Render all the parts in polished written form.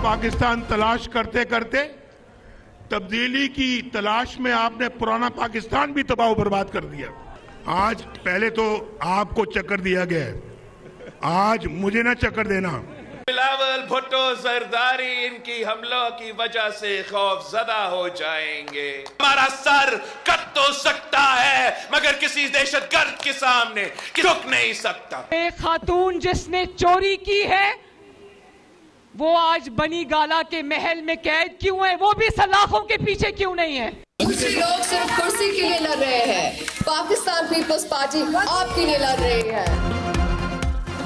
पाकिस्तान तलाश करते करते तब्दीली की तलाश में आपने पुराना पाकिस्तान भी तबाह बर्बाद कर दिया। आज पहले तो आपको चक्कर दिया गया है, आज मुझे ना चक्कर देना। बिलावल भुट्टो जरदारी इनकी हमलों की वजह से खौफजदा हो जाएंगे। हमारा सर कट तो सकता है मगर किसी दहशतगर्द के सामने झुक नहीं सकता। एक खातून जिसने चोरी की है वो आज बनी गाला के महल में कैद क्यों है? वो भी सलाखों के पीछे क्यों नहीं है? दूसरे लोग सिर्फ कुर्सी के लिए लड़ रहे हैं, पाकिस्तान पीपल्स पार्टी आपके लिए लड़ रही है।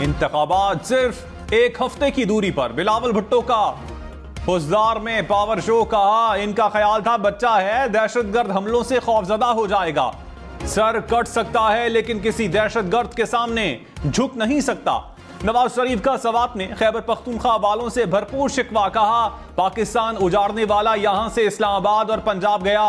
इंतखाबात सिर्फ एक हफ्ते की दूरी पर। बिलावल भुट्टो का फौजदार में पावर शो कहा, इनका ख्याल था बच्चा है, दहशतगर्द हमलों से खौफजदा हो जाएगा, सर कट सकता है लेकिन किसी दहशतगर्द के सामने झुक नहीं सकता। नवाज शरीफ का सवात में खैबर पख्तूनख्वा वालों से भरपूर शिकवा, कहा पाकिस्तान उजाड़ने वाला यहां से इस्लामाबाद और पंजाब गया,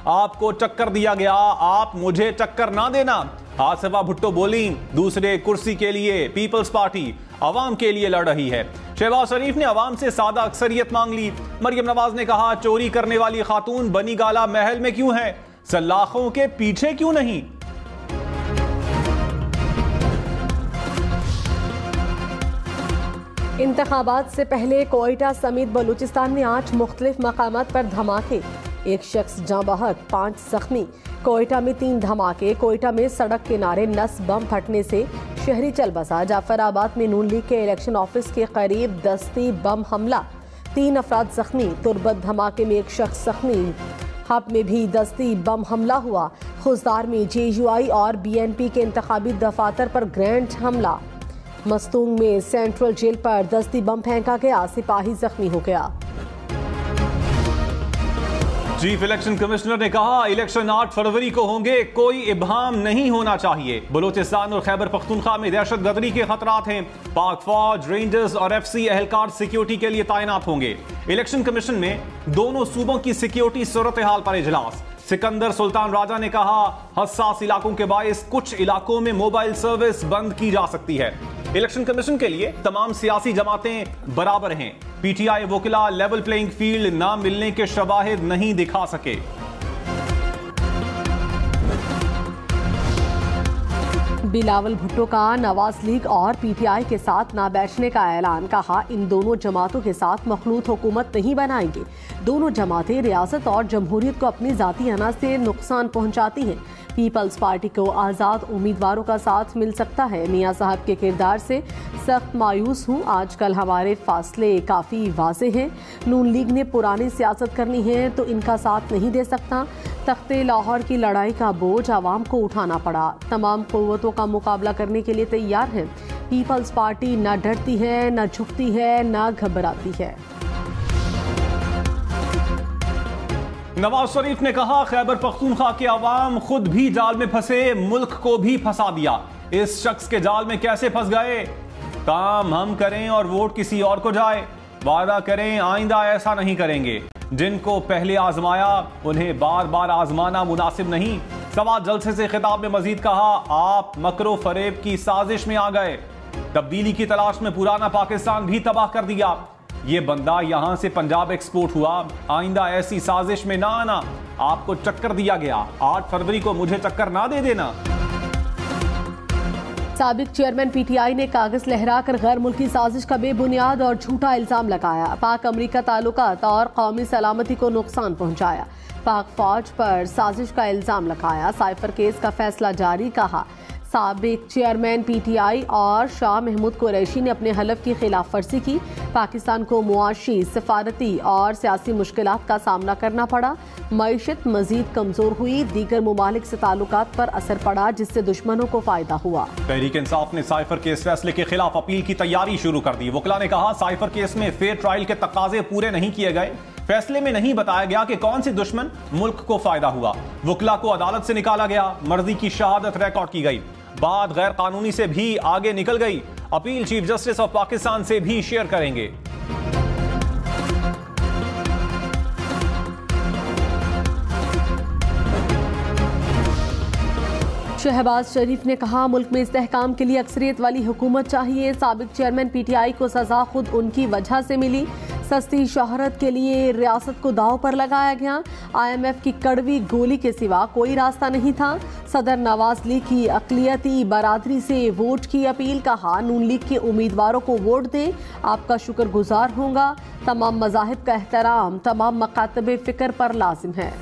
आपको चक्कर दिया गया, आप मुझे चक्कर ना देना। आसिफा भुट्टो बोली दूसरे कुर्सी के लिए पीपल्स पार्टी अवाम के लिए लड़ रही है। शहबाज शरीफ ने अवाम से सादा अक्सरियत मांग ली। मरियम नवाज ने कहा चोरी करने वाली खातून बनी गाला महल में क्यों है, सलाखों के पीछे क्यों नहीं? इंतखाबात से पहले कोयटा समेत बलूचिस्तान में 8 मुख्तलिफ मकामात पर धमाके, एक शख्स जाँ बहक, 5 जख्मी। कोयटा में 3 धमाके, कोयटा में सड़क किनारे नस बम फटने से शहरी चल बसा। जाफराबाद में नून लीग के इलेक्शन ऑफिस के करीब दस्ती बम हमला, 3 अफराद जख्मी। तुर्बत धमाके में 1 शख्स जख्मी। हब में भी दस्ती बम हमला हुआ। खुजदार में JUI और BNP के इंतखाबी दफातर पर ग्रैंड हमला। मस्तूंग में सेंट्रल जेल पर दस्ती बम फेंका गया, सिपाही जख्मी हो गया। चीफ इलेक्शन कमिश्नर ने कहा इलेक्शन 8 फरवरी को होंगे, कोई इब्हाम नहीं होना चाहिए। बलूचिस्तान और खैबर पख्तूनख्वा में दहशतगर्दी के खतरात हैं, पाक फौज, रेंजर्स और FC एहलकार सिक्योरिटी के लिए तैनात होंगे। इलेक्शन कमीशन में दोनों सूबों की सिक्योरिटी सूरत हाल पर इजलास। सिकंदर सुल्तान राजा ने कहा हसास इलाकों के बायस कुछ इलाकों में मोबाइल सर्विस बंद की जा सकती है। इलेक्शन कमीशन के लिए तमाम सियासी जमातें बराबर हैं। PTI वोकिला लेवल प्लेइंग फील्ड ना मिलने के शवाहिद नहीं दिखा सके। बिलावल भुट्टो का नवाज लीग और PTI के साथ ना बैठने का ऐलान, कहा इन दोनों जमातों के साथ मखलूत हुकूमत नहीं बनाएंगे। दोनों जमातें रियासत और जमहूरियत को अपनी जाती अना से नुकसान पहुंचाती हैं। पीपल्स पार्टी को आज़ाद उम्मीदवारों का साथ मिल सकता है। मियां साहब के किरदार से सख्त मायूस हूँ, आजकल हमारे फासले काफ़ी वाज़े हैं। नून लीग ने पुरानी सियासत करनी है तो इनका साथ नहीं दे सकता। तख्ते लाहौर की लड़ाई का बोझ आवाम को उठाना पड़ा, तमाम क़ुव्वतों का मुकाबला करने के लिए तैयार है। पीपल्स पार्टी न डरती है, न झुकती है, न घबराती है। नवाज शरीफ ने कहा खैबर पख्तूनख्वा के अवाम खुद भी जाल में फंसे, मुल्क को भी फंसा दिया। इस शख्स के जाल में कैसे फंस गए? काम हम करें और वोट किसी और को जाए। वादा करें आइंदा ऐसा नहीं करेंगे। जिनको पहले आजमाया उन्हें बार बार आजमाना मुनासिब नहीं। सवाल जलसे से खिताब में मजीद कहा आप मकरो फरेब की साजिश में आ गए, तब्दीली की तलाश में पुराना पाकिस्तान भी तबाह कर दिया। ये बंदा यहां से पंजाब एक्सपोर्ट हुआ, आइंदा ऐसी साजिश में ना आना, आपको चक्कर दिया गया। 8 फरवरी को मुझे चक्कर ना दे देना। साबिक चेयरमैन PTI ने कागज लहराकर गैर मुल्की साजिश का बेबुनियाद और झूठा इल्जाम लगाया। पाक अमरीका ताल्लुकात और कौमी सलामती को नुकसान पहुंचाया। पाक फौज पर साजिश का इल्जाम लगाया। साइफर केस का फैसला जारी, कहा साबिक चेयरमैन PTI और शाह महमूद कुरैशी ने अपने हलफ की खिलाफ वर्जी की। पाकिस्तान को मुआशी, सफारती और सियासी मुश्किलात का सामना करना पड़ा। मईशत मजीद कमजोर हुई, दीगर मुमालिक से ताल्लुकात पर असर पड़ा जिससे दुश्मनों को फायदा हुआ। तहरीक इंसाफ ने साइफर केस फैसले के खिलाफ अपील की तैयारी शुरू कर दी। वकला ने कहा साइफर केस में फेयर ट्रायल के तकाजे पूरे नहीं किए गए, फैसले में नहीं बताया गया कि कौन सी दुश्मन मुल्क को फायदा हुआ। वकला को अदालत से निकाला गया, मर्जी की शहादत रिकॉर्ड की गई, बात गैर कानूनी से भी आगे निकल गई। Appeal chief justice of Pakistan से भी शेयर करेंगे। शहबाज शरीफ ने कहा मुल्क में इस्तेहकाम के लिए अक्सरियत वाली हुकूमत चाहिए। साबिक चेयरमैन PTI को सजा खुद उनकी वजह से मिली। सस्ती शोहरत के लिए रियासत को दांव पर लगाया गया। IMF की कड़वी गोली के सिवा कोई रास्ता नहीं था। सदर नवाज लीग की अक़लियती बरादरी से वोट की अपील। कहा, नून लीग के उम्मीदवारों को वोट दें, आपका शुक्रगुजार होगा। तमाम मज़ाहिब का एहतराम तमाम मकातब फ़िक्र पर लाजिम है।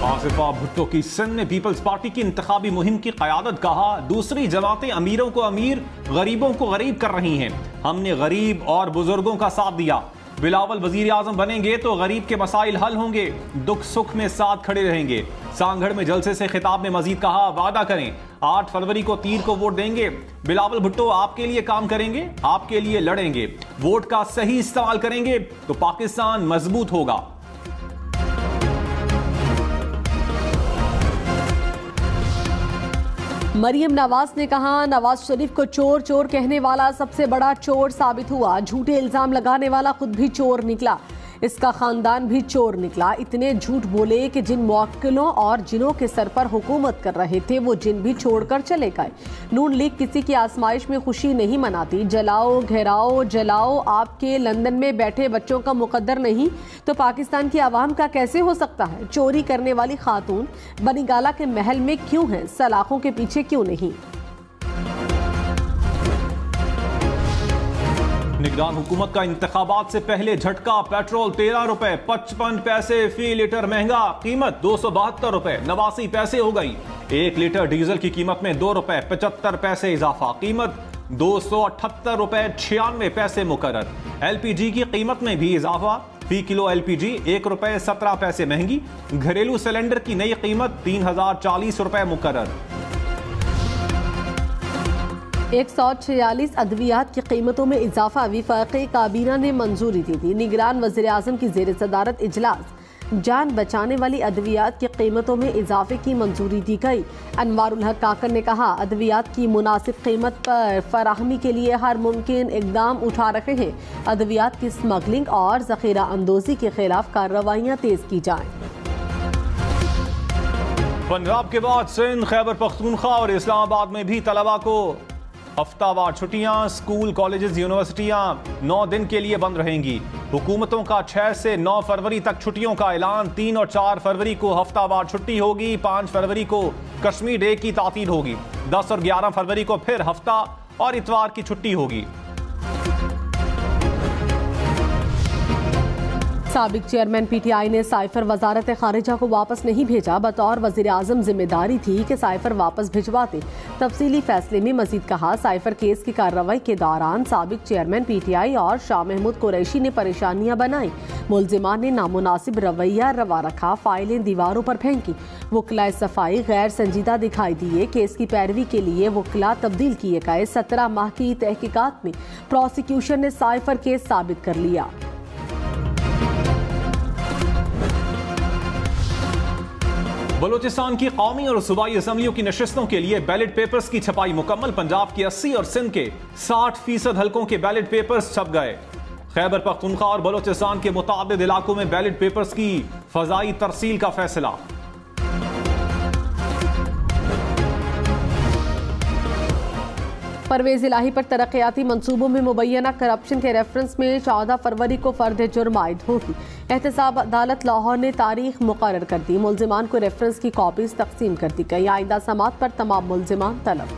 आसिफा भुट्टो की सिंध में पीपल्स पार्टी की इंतखाबी मुहिम की क़यादत। कहा, दूसरी जमातें अमीरों को अमीर, गरीबों को गरीब कर रही हैं। हमने गरीब और बुजुर्गों का साथ दिया। बिलावल वजीर आजम बनेंगे तो गरीब के मसाइल हल होंगे, दुख सुख में साथ खड़े रहेंगे। सांगढ़ में जलसे से खिताब में मजीद कहा, वादा करें 8 फरवरी को तीर को वोट देंगे। बिलावल भुट्टो आपके लिए काम करेंगे, आपके लिए लड़ेंगे। वोट का सही इस्तेमाल करेंगे तो पाकिस्तान मजबूत होगा। मरियम नवाज ने कहा, नवाज शरीफ को चोर चोर कहने वाला सबसे बड़ा चोर साबित हुआ। झूठे इल्जाम लगाने वाला खुद भी चोर निकला, इसका खानदान भी चोर निकला। इतने झूठ बोले कि जिन मुवक्किलों और जिनों के सर पर हुकूमत कर रहे थे वो जिन भी छोड़कर चले गए। नून लीग किसी की आजमाइश में खुशी नहीं मनाती। जलाओ घेराओ जलाओ, आपके लंदन में बैठे बच्चों का मुकद्दर नहीं तो पाकिस्तान की आवाम का कैसे हो सकता है। चोरी करने वाली खातून बनीगाला के महल में क्यों है, सलाखों के पीछे क्यों नहीं। निगरान हुकूमत का इंतखाबात से पहले झटका। पेट्रोल 13 रुपए 55 पैसे फी लीटर महंगा, कीमत 272 रुपए 89 पैसे हो गई। 1 लीटर डीजल की कीमत में 2 रुपए 75 पैसे इजाफा, कीमत 278 रुपए 96 पैसे मुकर्रर। LPG की कीमत में भी इजाफा, फी किलो LPG 1 रुपए 17 पैसे महंगी। घरेलू सिलेंडर की नई कीमत 3040 रुपए मुकर्रर। 146 अद्वियात की कीमतों में इजाफा वफाकी काबीना ने मंजूरी दी थी। निगरान वज़ीर आज़म की ज़ेर सदारत इजलास। जान बचाने वाली अद्वियात की कीमतों में इजाफे की मंजूरी दी गई। अनवारुल हक काकर ने कहा, अद्वियात की मुनासिब कीमत पर फराहमी के लिए हर मुमकिन इकदाम उठा रहे हैं। अद्वियात की स्मगलिंग और ज़ख़ीरा अंदोज़ी के खिलाफ कार्रवाइयाँ तेज़ की जाएँ। पंजाब के बाद सिंध, खैबर पख्तूनख्वा और इस्लामाबाद में भी तलबा को हफ्तावार छुट्टियां। स्कूल, कॉलेजेस, यूनिवर्सिटियां 9 दिन के लिए बंद रहेंगी। हुकूमतों का 6 से 9 फरवरी तक छुट्टियों का ऐलान। 3 और 4 फरवरी को हफ्तावार छुट्टी होगी। 5 फरवरी को कश्मीर डे की तातील होगी। 10 और 11 फरवरी को फिर हफ्ता और इतवार की छुट्टी होगी। साबिक चेयरमैन PTI ने साइफर वजारत खारिजा को वापस नहीं भेजा। बतौर वजीर आजम जिम्मेदारी थी कि साइफर वापस भिजवाते। तफसीली फैसले में मजीद कहा, साइफर केस की कार्रवाई के दौरान साबिक चेयरमैन PTI और शाह महमूद कुरैशी ने परेशानियां बनाई। मुल्जिमान ने नामुनासिब रवैया रवा रखा, फाइलें दीवारों पर फेंकी। वकला सफाई गैर संजीदा दिखाई दिए। केस की पैरवी के लिए वकला तब्दील किए गए। 17 माह की तहकीकात में प्रोसिक्यूशन ने साइफर केस साबित कर लिया। बलूचिस्तान की कौमी और सूबाई असम्बलियों की नशिस्तों के लिए बैलेट पेपर्स की छपाई मुकम्मल। पंजाब की 80 और सिंध के 60% हलकों के बैलेट पेपर्स छप गए। खैबर पख्तूनख्वा और बलूचिस्तान के मुताबिद इलाकों में बैलेट पेपर्स की फजाई तरसील का फैसला। परवेज इलाही पर तरक्याती मंसूबों में मुबैना करप्शन के रेफरेंस में 14 फरवरी को फर्द जुर्म आयद होगी। एहतसाब अदालत लाहौर ने तारीख मुकर्रर कर दी। मुल्जिमान को रेफरेंस की कॉपीज तकसीम कर दी गई। आइंदा समात पर तमाम मुल्जिमान तलब।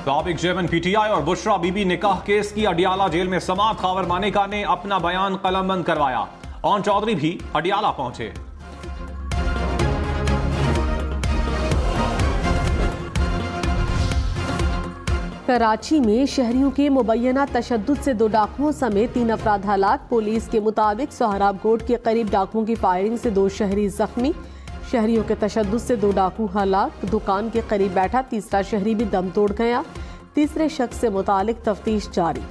साबिक चेयरमैन PTI और बुशरा बीबी निकाह केस की अडियाला जेल में समात। खावर मानेका ने अपना बयान कलमबंद करवाया। ओन चौधरी भी अडियाला पहुंचे। कराची में शहरियों के मुबैना तशद्दुद से 2 डाकुओं समेत 3 अफराद हलाक। पुलिस के मुताबिक सोहराब गोट के करीब डाकुओं की फायरिंग से 2 शहरी जख्मी। शहरियों के तशद्दुद से 2 डाकू हलाक। दुकान के करीब बैठा तीसरा शहरी भी दम तोड़ गया। तीसरे शख्स से मुतालिक तफ्तीश जारी।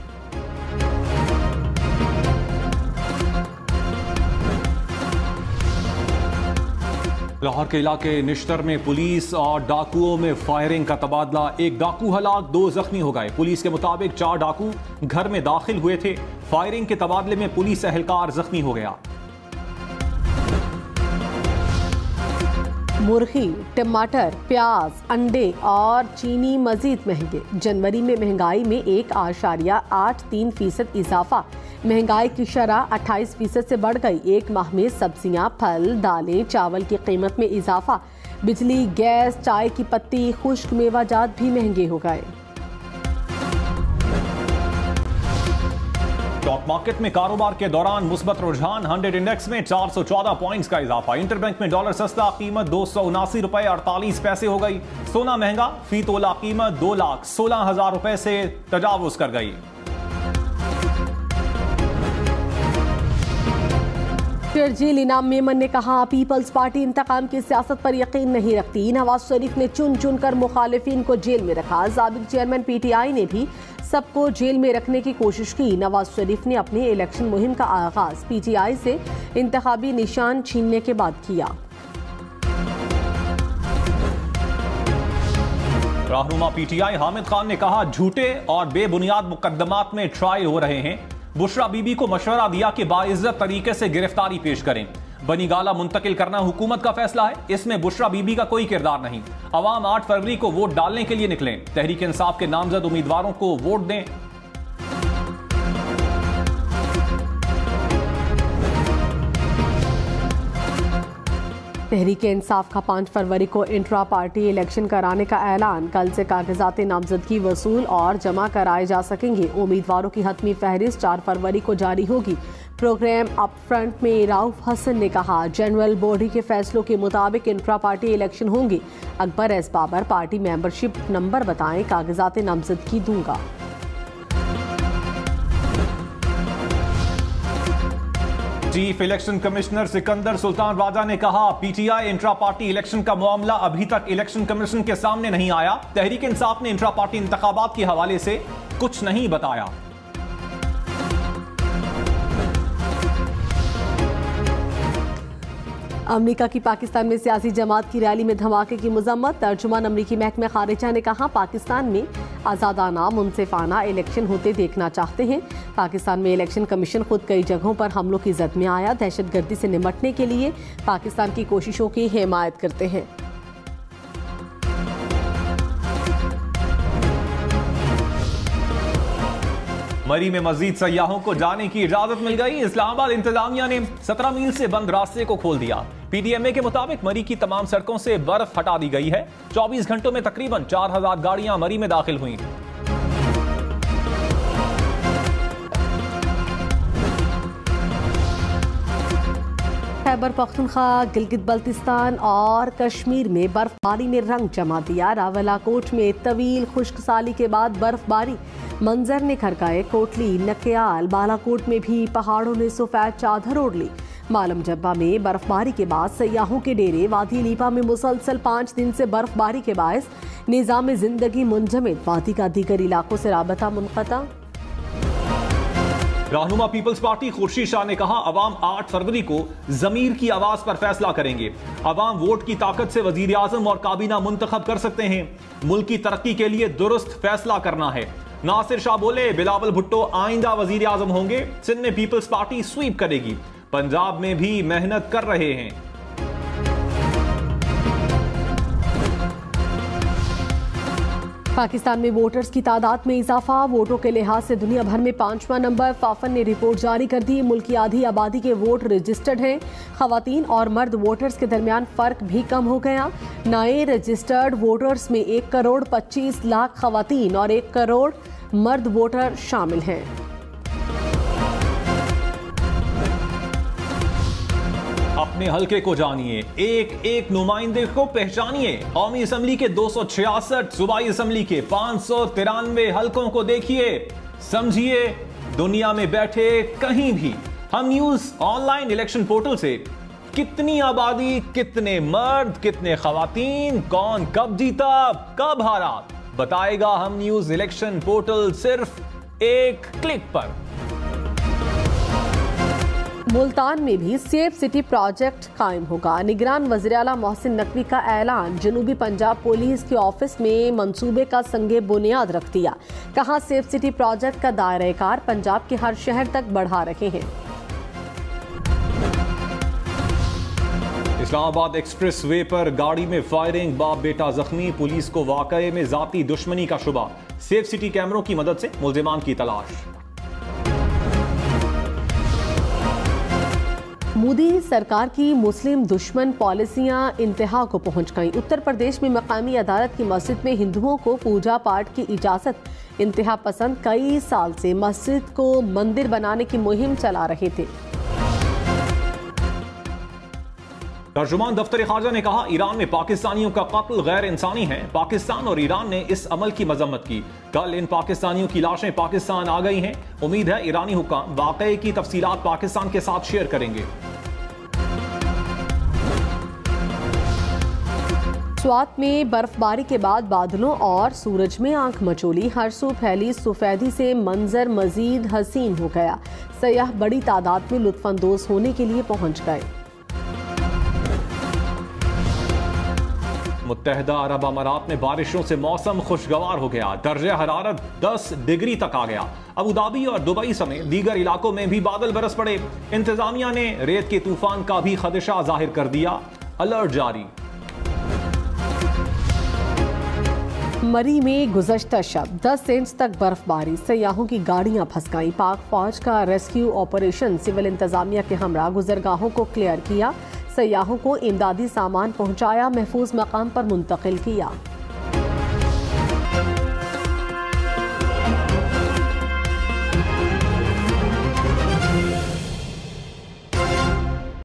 लाहौर के इलाके निश्तर में पुलिस और डाकुओं में फायरिंग का तबादला। 1 डाकू हलाक, 2 जख्मी हो गए। पुलिस के मुताबिक 4 डाकू घर में दाखिल हुए थे। फायरिंग के तबादले में पुलिस एहलकार जख्मी हो गया। मुर्गी, टमाटर, प्याज, अंडे और चीनी मजीद महंगे। जनवरी में महंगाई में 1.83% इजाफा। महंगाई की शरह 28% से बढ़ गई। एक माह में सब्जियां, फल, दालें, चावल की कीमत में इजाफा। बिजली, गैस, चाय की पत्ती, खुश्क मेवाजात भी महंगे हो गए। स्टॉक मार्केट में कारोबार के दौरान मुस्बत रुझान। 100 इंडेक्स में 414 पॉइंट्स का इजाफा। इंटरबैंक में डॉलर सस्ता, कीमत 279 रुपए 48 पैसे हो गई। सोना महंगा, फी तोला कीमत 2,16,000 रुपए से तजावुज कर गई। शर्जील इनाम मेमन ने कहा, पीपल्स पार्टी इंतकाम की सियासत पर यकीन नहीं रखती। नवाज शरीफ ने चुन चुन कर मुखालिफिन को जेल में रखा। साबिक चेयरमैन PTI ने भी सबको जेल में रखने की कोशिश की। नवाज शरीफ ने अपनी इलेक्शन मुहिम का आगाज PTI से इंतखाबी निशान छीनने के बाद किया। रहनुमा PTI हामिद खान ने कहा, झूठे और बेबुनियाद मुकदमात में ट्रायल हो रहे हैं। बुशरा बीबी को मशवरा दिया कि बाइज्जत तरीके से गिरफ्तारी पेश करें। बनी गाला मुंतकिल करना हुकूमत का फैसला है, इसमें बुशरा बीबी का कोई किरदार नहीं। अवाम 8 फरवरी को वोट डालने के लिए निकलें। तहरीक इंसाफ के नामजद उम्मीदवारों को वोट दें। तहरीक इंसाफ का 5 फरवरी को इंट्रा पार्टी इलेक्शन कराने का ऐलान। कल से कागजात नामजदगी वसूल और जमा कराए जा सकेंगे। उम्मीदवारों की हतमी फहरिस्त 4 फरवरी को जारी होगी। प्रोग्राम अप फ्रंट में राउफ हसन ने कहा, जनरल बॉडी के फैसलों के मुताबिक इंट्रा पार्टी इलेक्शन होंगे। Akbar S Babar, party membership number बताएं, कागजात नामजदगी दूंगा। Chief election commissioner Sikandar Sultan Raja ने कहा, PTI इंट्रा पार्टी इलेक्शन का मामला अभी तक इलेक्शन कमीशन के सामने नहीं आया। तहरीक इंसाफ ने इंट्रा पार्टी इंतखाबात के हवाले से कुछ नहीं बताया। अमेरिका की पाकिस्तान में सियासी जमात की रैली में धमाके की मजम्मत। तर्जुमान अमेरिकी महकमे खारिजा ने कहा, पाकिस्तान में आज़ादाना मुनसिफाना इलेक्शन होते देखना चाहते हैं। पाकिस्तान में इलेक्शन कमीशन खुद कई जगहों पर हमलों की जद में आया। दहशतगर्दी से निपटने के लिए पाकिस्तान की कोशिशों की हिमायत करते हैं। मरी में मजीद सयाहों को जाने की इजाजत मिल गई। इस्लामाबाद इंतजामिया ने 17 मील से बंद रास्ते को खोल दिया। PDMA के मुताबिक मरी की तमाम सड़कों से बर्फ हटा दी गई है। 24 घंटों में तकरीबन 4000 गाड़ियां मरी में दाखिल हुई। खैबर पख्तूनख्वा, गिलगित बल्तिस्तान और कश्मीर में बर्फबारी ने रंग जमा दिया। रावलाकोट में तवील खुश्क साली के बाद बर्फबारी, मंजर ने खड़काए। कोटली, नकियाल, बालाकोट में भी पहाड़ों ने सफेद चादर ओढ़ ली। मालम जब्बा में बर्फबारी के बाद सयाहों के डेरे। वादी लीपा में मुसलसल 5 दिन से बर्फबारी के बायस निजाम जिंदगी मुंजमद। वादी का दीगर इलाकों से राबता मुनक़ता। रहनुमा पीपल्स पार्टी खुर्शीद शाह ने कहा, अवाम 8 फरवरी को जमीर की आवाज पर फैसला करेंगे। अवाम वोट की ताकत से वजीर आजम और काबीना मुंतखब कर सकते हैं। मुल्क की तरक्की के लिए दुरुस्त फैसला करना है। नासिर शाह बोले, बिलावल भुट्टो आइंदा वजीर आजम होंगे। सिंध में पीपल्स पार्टी स्वीप करेगी। पंजाब में भी मेहनत कर रहे हैं। पाकिस्तान में वोटर्स की तादाद में इजाफा। वोटों के लिहाज से दुनिया भर में 5वां नंबर। फाफन ने रिपोर्ट जारी कर दी। मुल्क की आधी आबादी के वोट रजिस्टर्ड हैं। खवातीन और मर्द वोटर्स के दरमियान फर्क भी कम हो गया। नए रजिस्टर्ड वोटर्स में 1,25,00,000 खवातीन और 1 करोड़ मर्द वोटर शामिल हैं। अपने हल्के को जानिए, एक एक नुमाइंदे को पहचानिए। कौमी असम्बली के 266, सूबाई असम्बली के 593 हल्कों को देखिए, समझिए। दुनिया में बैठे कहीं भी हम न्यूज ऑनलाइन इलेक्शन पोर्टल से कितनी आबादी, कितने मर्द, कितने खवातीन, कौन कब जीता, कब हारा, बताएगा हम न्यूज इलेक्शन पोर्टल सिर्फ एक क्लिक पर। मुल्तान में भी सेफ सिटी प्रोजेक्ट कायम होगा। निगरान वज़ीर आला मोहसिन नकवी का ऐलान। जनूबी पंजाब पुलिस के ऑफिस में मंसूबे का संगे बुनियाद रख दिया। कहा, सेफ सिटी प्रोजेक्ट का दायरा कार पंजाब के हर शहर तक बढ़ा रहे हैं। इस्लामाबाद एक्सप्रेस वे पर गाड़ी में फायरिंग, बाप बेटा जख्मी, पुलिस को वाकये में जाती दुश्मनी का शुबा। सेफ सिटी कैमरों की मदद से मुल्जिमान की तलाश। मोदी सरकार की मुस्लिम दुश्मन पॉलिसियां इंतहा को पहुंच गईं। उत्तर प्रदेश में मकामी अदालत की मस्जिद में हिंदुओं को पूजा पाठ की इजाजत। इंतहा पसंद कई साल से मस्जिद को मंदिर बनाने की मुहिम चला रहे थे। तर्जुमान दफ्तर खारजा ने कहा, ईरान में पाकिस्तानियों का कत्ल गैर इंसानी है। पाकिस्तान और ईरान ने इस अमल की मजम्मत की। कल इन पाकिस्तानियों की लाशें पाकिस्तान आ गई हैं। उम्मीद है ईरानी हुक्काम वाकये की तफसीलात पाकिस्तान के साथ शेयर करेंगे। स्वात में बर्फबारी के बाद बादलों और सूरज में आंख मचोली। हर सू फैली सफेदी से मंजर मजीद हसीन हो गया। सयाह बड़ी तादाद में लुत्फानंदोज होने के लिए पहुंच गए। मुत्तहदा अरब अमारात में बारिशों से मौसम खुशगवार हो गया। दर्जा हरारत 10 डिग्री तक आ गया। अबू धाबी और दुबई समेत दीगर इलाकों में भी बादल बरस पड़े। इंतजामिया ने रेत के तूफान का भी खदशा जाहिर कर दिया। अलर्ट जारी। मरी में गुज़श्ता शब 10 इंच तक बर्फबारी, सयाहों की गाड़ियां फंस गईं। पाक फौज का रेस्क्यू ऑपरेशन सिविल इंतजामिया के हमरा गुजरगाहों को क्लियर किया। सयाहों को इमदादी सामान पहुंचाया, महफूज मकाम पर मुंतकिल किया।